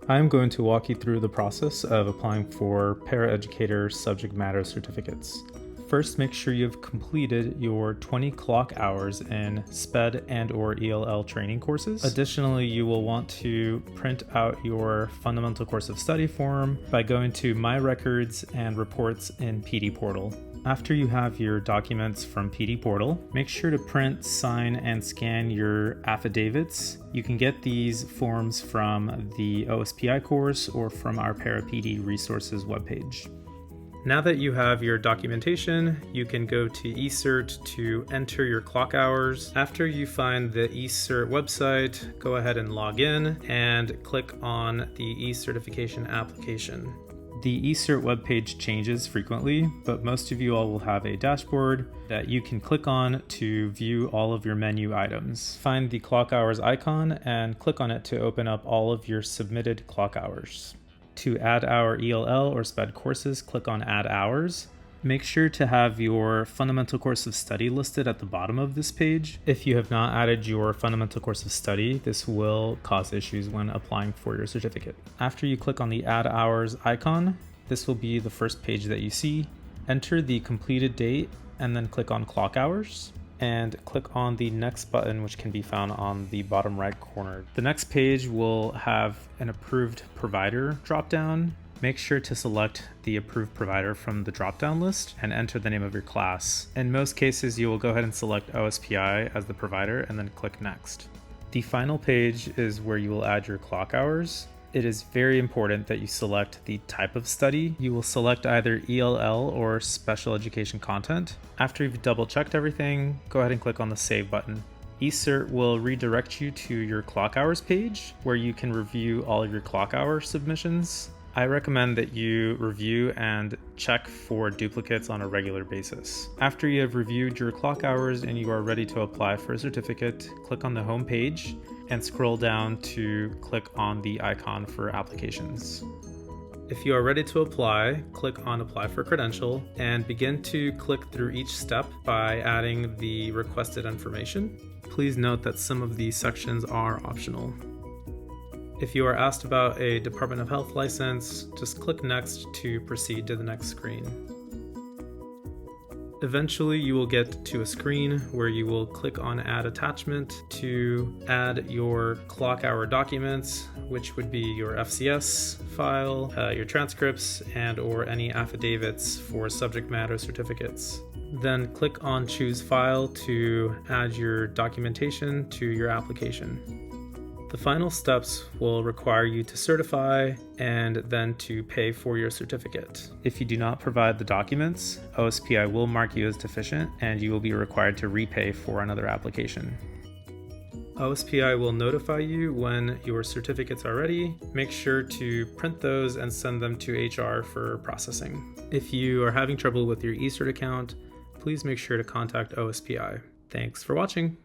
I'm going to walk you through the process of applying for Paraeducator Subject Matter Certificates. First, make sure you've completed your 20 clock hours in SPED and/or ELL training courses. Additionally, you will want to print out your Fundamental Course of Study form by going to My Records and Reports in PD Portal. After you have your documents from PD Portal, make sure to print, sign, and scan your affidavits. You can get these forms from the OSPI course or from our ParaPD resources webpage. Now that you have your documentation, you can go to eCert to enter your clock hours. After you find the eCert website, go ahead and log in and click on the eCertification application. The eCert webpage changes frequently, but most of you all will have a dashboard that you can click on to view all of your menu items. Find the clock hours icon and click on it to open up all of your submitted clock hours. To add our ELL or SPED courses, click on Add Hours. Make sure to have your Fundamental Course of Study listed at the bottom of this page. If you have not added your Fundamental Course of Study, this will cause issues when applying for your certificate. After you click on the Add Hours icon, this will be the first page that you see. Enter the completed date and then click on Clock Hours, and click on the next button, which can be found on the bottom right corner. The next page will have an approved provider dropdown. Make sure to select the approved provider from the dropdown list and enter the name of your class. In most cases, you will go ahead and select OSPI as the provider and then click Next. The final page is where you will add your clock hours. It is very important that you select the type of study. You will select either ELL or special education content. After you've double checked everything, go ahead and click on the Save button. eCert will redirect you to your clock hours page where you can review all of your clock hour submissions. I recommend that you review and check for duplicates on a regular basis. After you have reviewed your clock hours and you are ready to apply for a certificate, click on the home page and scroll down to click on the icon for applications. If you are ready to apply, click on Apply for Credential and begin to click through each step by adding the requested information. Please note that some of these sections are optional. If you are asked about a Department of Health license, just click Next to proceed to the next screen. Eventually, you will get to a screen where you will click on Add Attachment to add your clock hour documents, which would be your FCS file, your transcripts, and/or any affidavits for subject matter certificates. Then click on Choose File to add your documentation to your application. The final steps will require you to certify and then to pay for your certificate. If you do not provide the documents, OSPI will mark you as deficient and you will be required to repay for another application. OSPI will notify you when your certificates are ready. Make sure to print those and send them to HR for processing. If you are having trouble with your eCert account, please make sure to contact OSPI. Thanks for watching.